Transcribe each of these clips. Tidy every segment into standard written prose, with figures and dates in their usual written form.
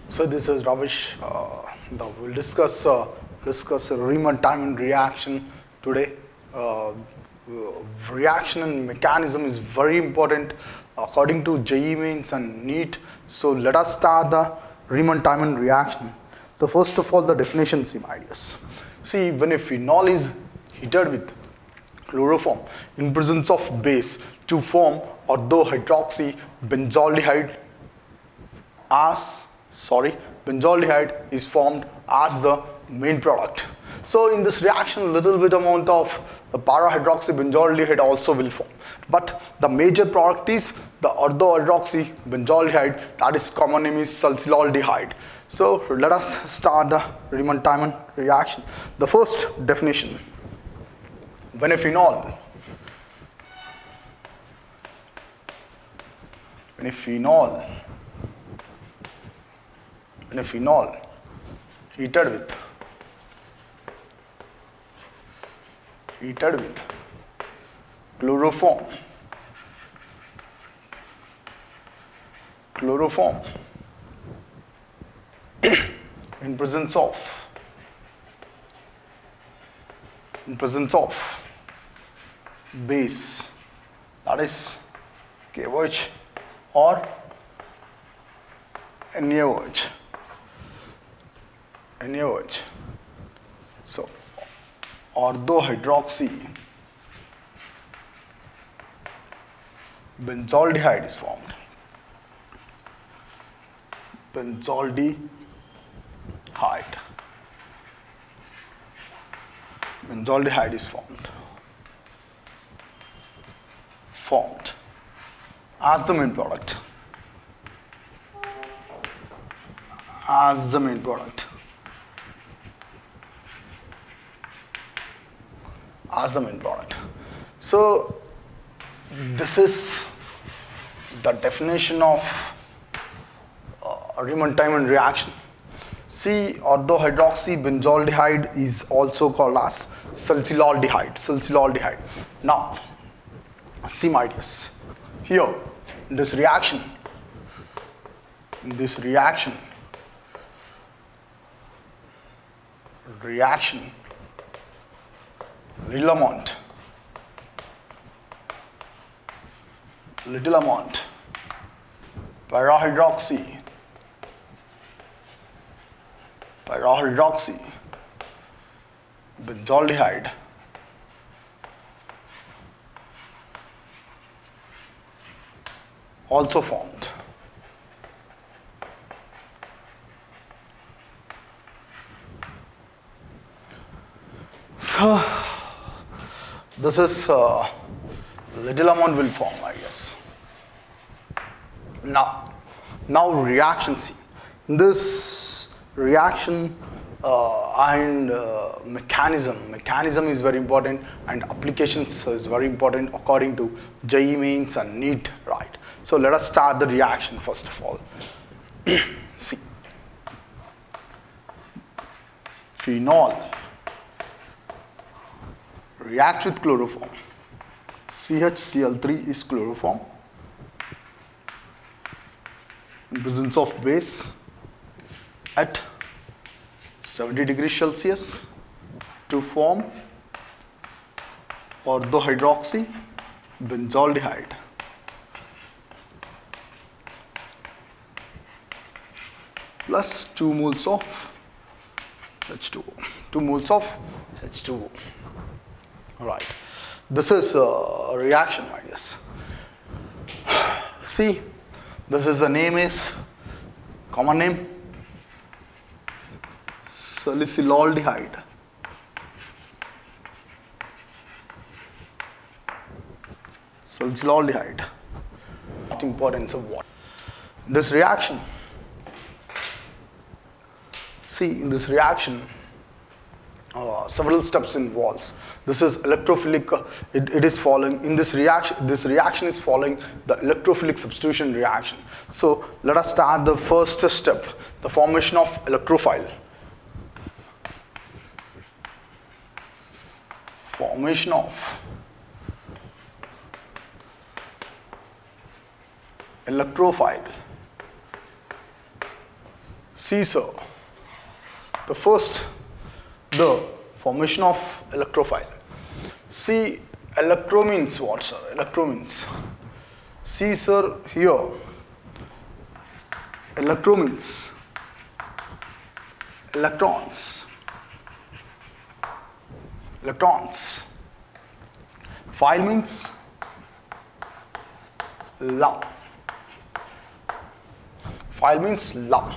So this is Ravish. We'll discuss Reimer-Tieman reaction today. Reaction and mechanism is very important according to JEE mains and NEET. So let us start the Reimer-Tieman reaction. So first of all, the definition, see my dears. See, when a phenol is heated with chloroform in presence of base to form orthohydroxybenzaldehyde benzaldehyde is formed as the main product. So in this reaction, a little bit amount of the para-hydroxybenzaldehyde also will form. But the major product is the orthohydroxybenzaldehyde, that is common name is succinylaldehyde. So let us start the Reimer-Tieman reaction. The first definition, when a phenol heated with chloroform in presence of base, that is KOH or NaOH. So orthohydroxybenzaldehyde is formed. Benzaldehyde is formed as the main product. So this is the definition of Reimer-Tieman reaction. See, orthohydroxybenzaldehyde is also called as succinylaldehyde. Now, see my dears, here in this reaction, little amount para-hydroxybenzaldehyde also formed. So this is little amount will form, I guess. Now reaction, see. In this reaction and mechanism is very important, and applications is very important according to JEE mains and NEET, right? So let us start the reaction first of all. See, phenol reacts with chloroform. CHCl3 is chloroform in presence of base at 70 degrees Celsius to form orthohydroxybenzaldehyde plus 2 moles of H2O. Alright, this is a reaction, I guess. See, this is the name is, common name, succinylaldehyde. What importance of what? This reaction, see, in this reaction, several steps involves. This is electrophilic. It is following in this reaction. This reaction is following the electrophilic substitution reaction. So let us start the first step, the formation of electrophile. See, sir, the first, the formation of electrophile. See, electro means what, sir? Electro means, see, sir, here, electro means electrons. Electrons. Phile means love. Phile means love.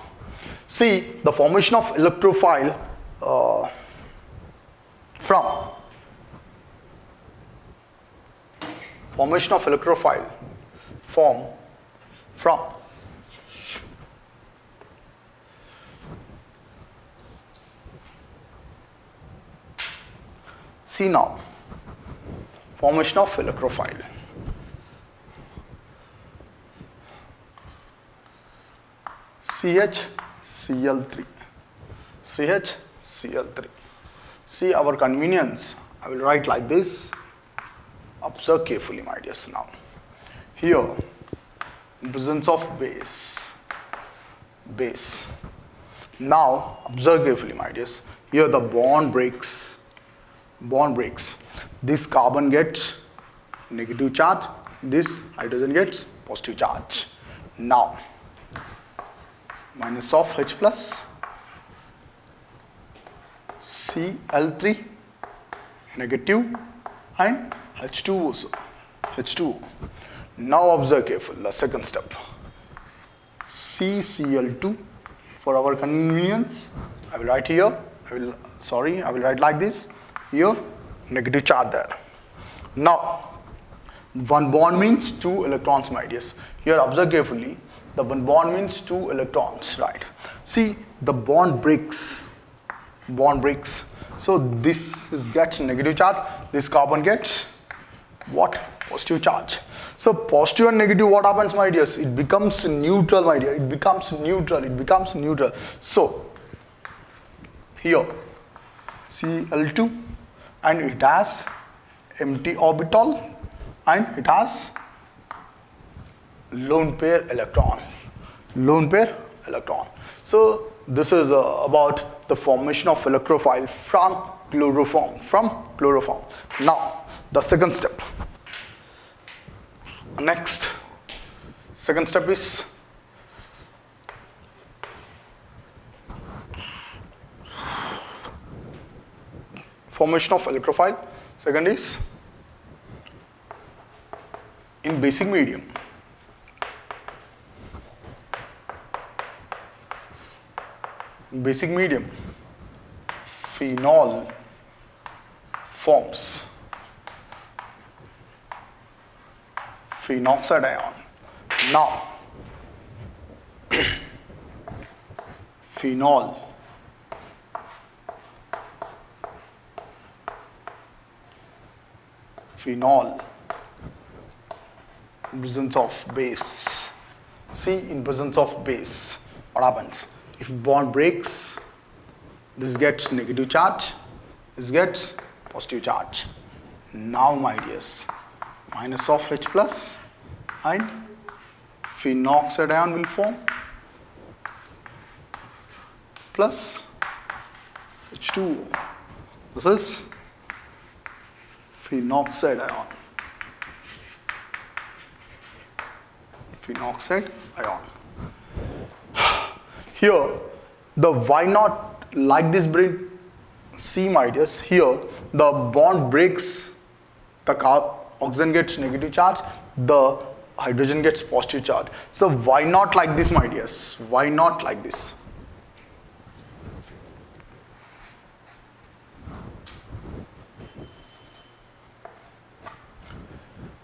See, the formation of electrophile from formation of electrophile form from see now, formation of electrophile. CHCl3. CHCl3. See, our convenience, I will write like this. Observe carefully, my dears. Now, here, in presence of base. Now, observe carefully, my dears. Here, the bond breaks. This carbon gets negative charge. This hydrogen gets positive charge. Now, minus of H plus Cl3 negative and H2O also. H2O. Now observe carefully the second step. CCl2 for our convenience. I will write here. I will write like this. Here negative charge there. Now one bond means 2 electrons, my dears. Here observe carefully. The one bond means 2 electrons, right? See, the bond breaks. So this gets negative charge. This carbon gets what? Positive charge. So positive and negative, what happens, my dears? It becomes neutral, my dear. It becomes neutral. So here Cl2 and it has empty orbital and it has lone pair electron. So this is about the formation of electrophile from chloroform. Now the second step. Second step is formation of electrophile. Second is in basic medium. Phenol forms phenoxide ion. Now phenol in presence of base. See, in presence of base, what happens? If bond breaks, this gets negative charge, this gets positive charge. Now, my dears, minus of H plus and phenoxide ion will form plus H2O. This is phenoxide ion. Here, the why not like this bring? See, my dears, here the bond breaks, the oxygen gets negative charge, the hydrogen gets positive charge. So why not like this, my dears? Why not like this?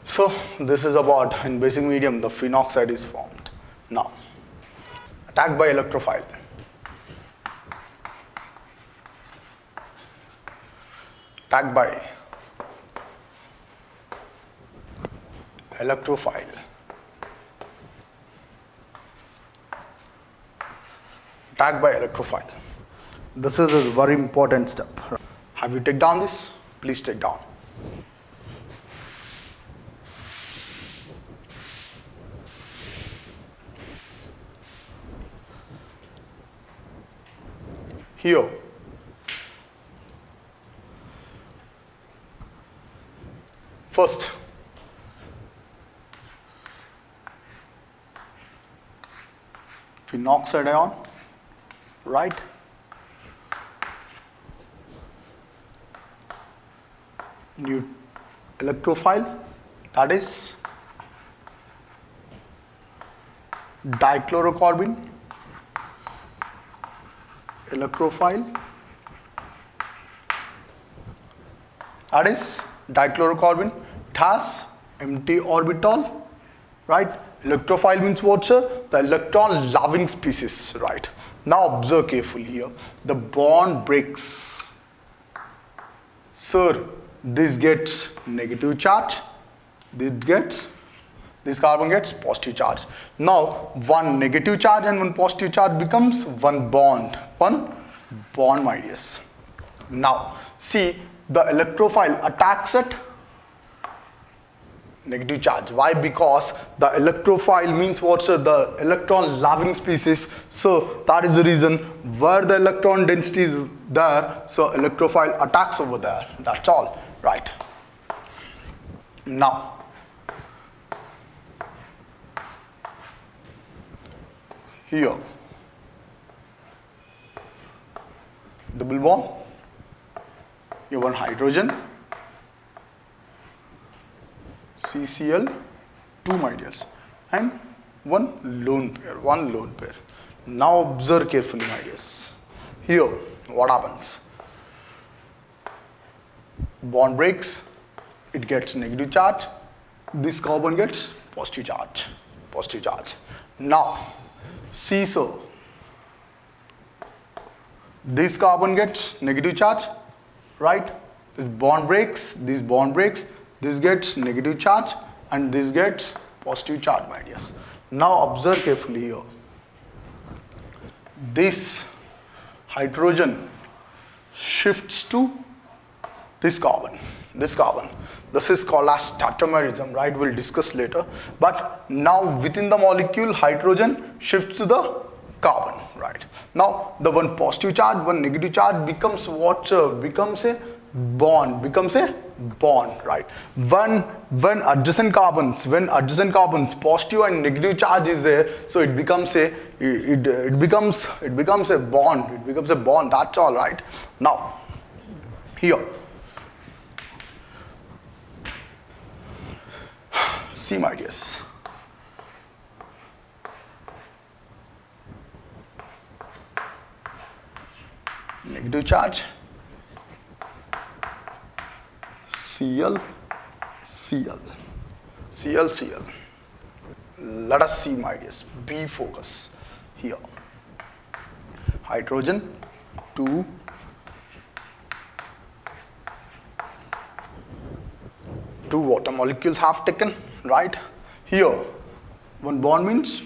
So this is about in basic medium the phenoxide is formed. Now, attacked by electrophile. Attacked by electrophile. This is a very important step. Have you taken down this? Please take down. here. First, phenoxide ion, right? New electrophile, that is dichlorocarbon, electrophile, that is dichlorocarbon. It has empty orbital, right? Electrophile means what, sir? The electron loving species, right? Now observe carefully here. The bond breaks. Sir, this gets negative charge. This carbon gets positive charge. Now one negative charge and one positive charge becomes one bond. One bond, my dears. Now see, the electrophile attacks at negative charge. Why? Because the electrophile means what, sir? The electron loving species. So that is the reason where the electron density is there, so electrophile attacks over there. That's all, right? Now here, double bond, you have one hydrogen, CCl2, my dears, and one lone pair. Now observe carefully, my dears. Here, what happens? Bond breaks, it gets negative charge, this carbon gets positive charge. Now, see, so this carbon gets negative charge, right? This bond breaks, this gets negative charge, and this gets positive charge, my dears. Now observe carefully here. This hydrogen shifts to this carbon. This is called as tautomerism, right? We'll discuss later. But now within the molecule, hydrogen shifts to the carbon, right? Now the one positive charge, one negative charge becomes what? Becomes a bond, right? When adjacent carbons, positive and negative charge is there, so it becomes a bond. That's all, right? Now here, see, my dears, negative charge, Cl. Let us see, my dears, be focus here. Hydrogen 2, two water molecules have taken, right? Here, one bond means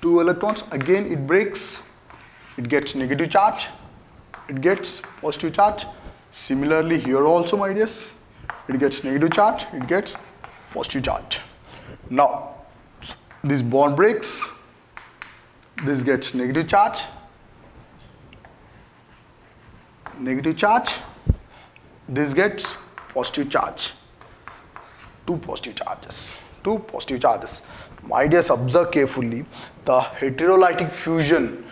two electrons. Again, it breaks, it gets negative charge, it gets positive charge. Similarly, here also, my dears, it gets negative charge, it gets positive charge. Now, this bond breaks, this gets negative charge, this gets positive charge. Two positive charges. My dears, observe carefully. The heterolytic fusion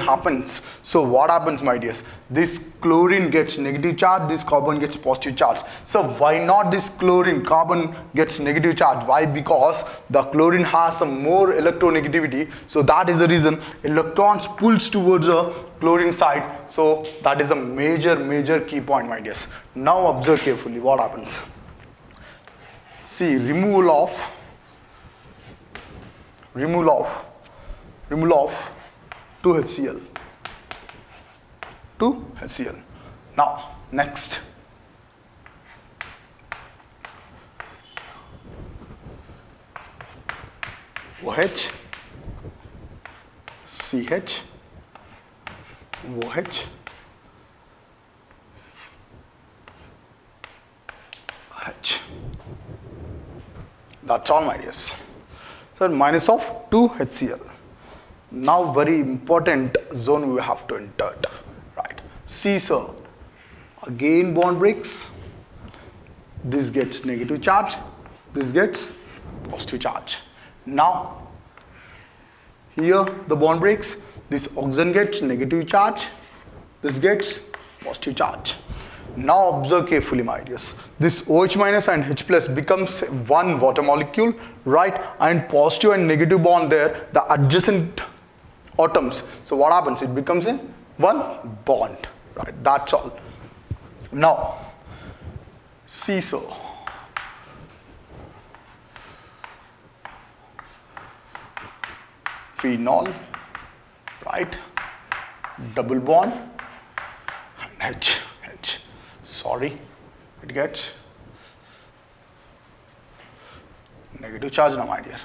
happens. So what happens, my dears? This chlorine gets negative charge, this carbon gets positive charge. So why not this carbon gets negative charge? Why? Because the chlorine has some more electronegativity. So that is the reason electrons pulls towards the chlorine side. So that is a major key point, my dears. Now observe carefully what happens. See, removal of 2HCl. Now, next. OH, CH, OH, H. That's all, my dears. So minus of 2HCl. Now very important zone we have to enter. See sir, again bond breaks. This gets negative charge, this gets positive charge. Now, here the bond breaks, this oxygen gets negative charge, this gets positive charge. Now observe carefully my dears. This OH minus and H plus becomes one water molecule, right? And positive and negative bond there, the adjacent atoms. So what happens? It becomes a one bond, right? That's all. Now, see so. Phenol, right? Double bond and H. Sorry, it gets negative charge now, my dear.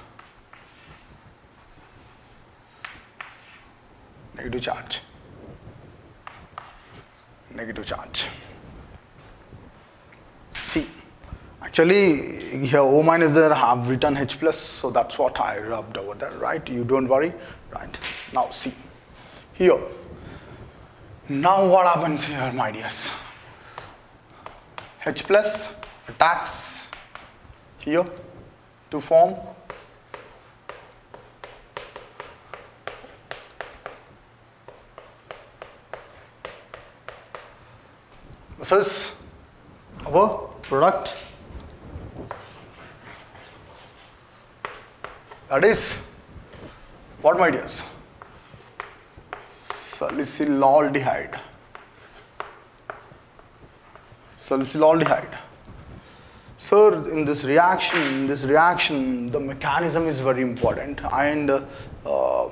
Negative charge. Negative charge. See, actually here O minus there I have written H plus, so that's what I rubbed over there, right? You don't worry, right? Now see, here. Now what happens here, my dears? H plus attacks here to form this is our product, that is what, my dears? Salicylaldehyde. Salicylaldehyde. So in this reaction, the mechanism is very important, and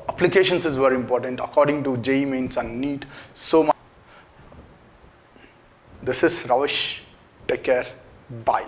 applications is very important according to JEE Mains and NEET. So this is Ravish. Take care. Bye.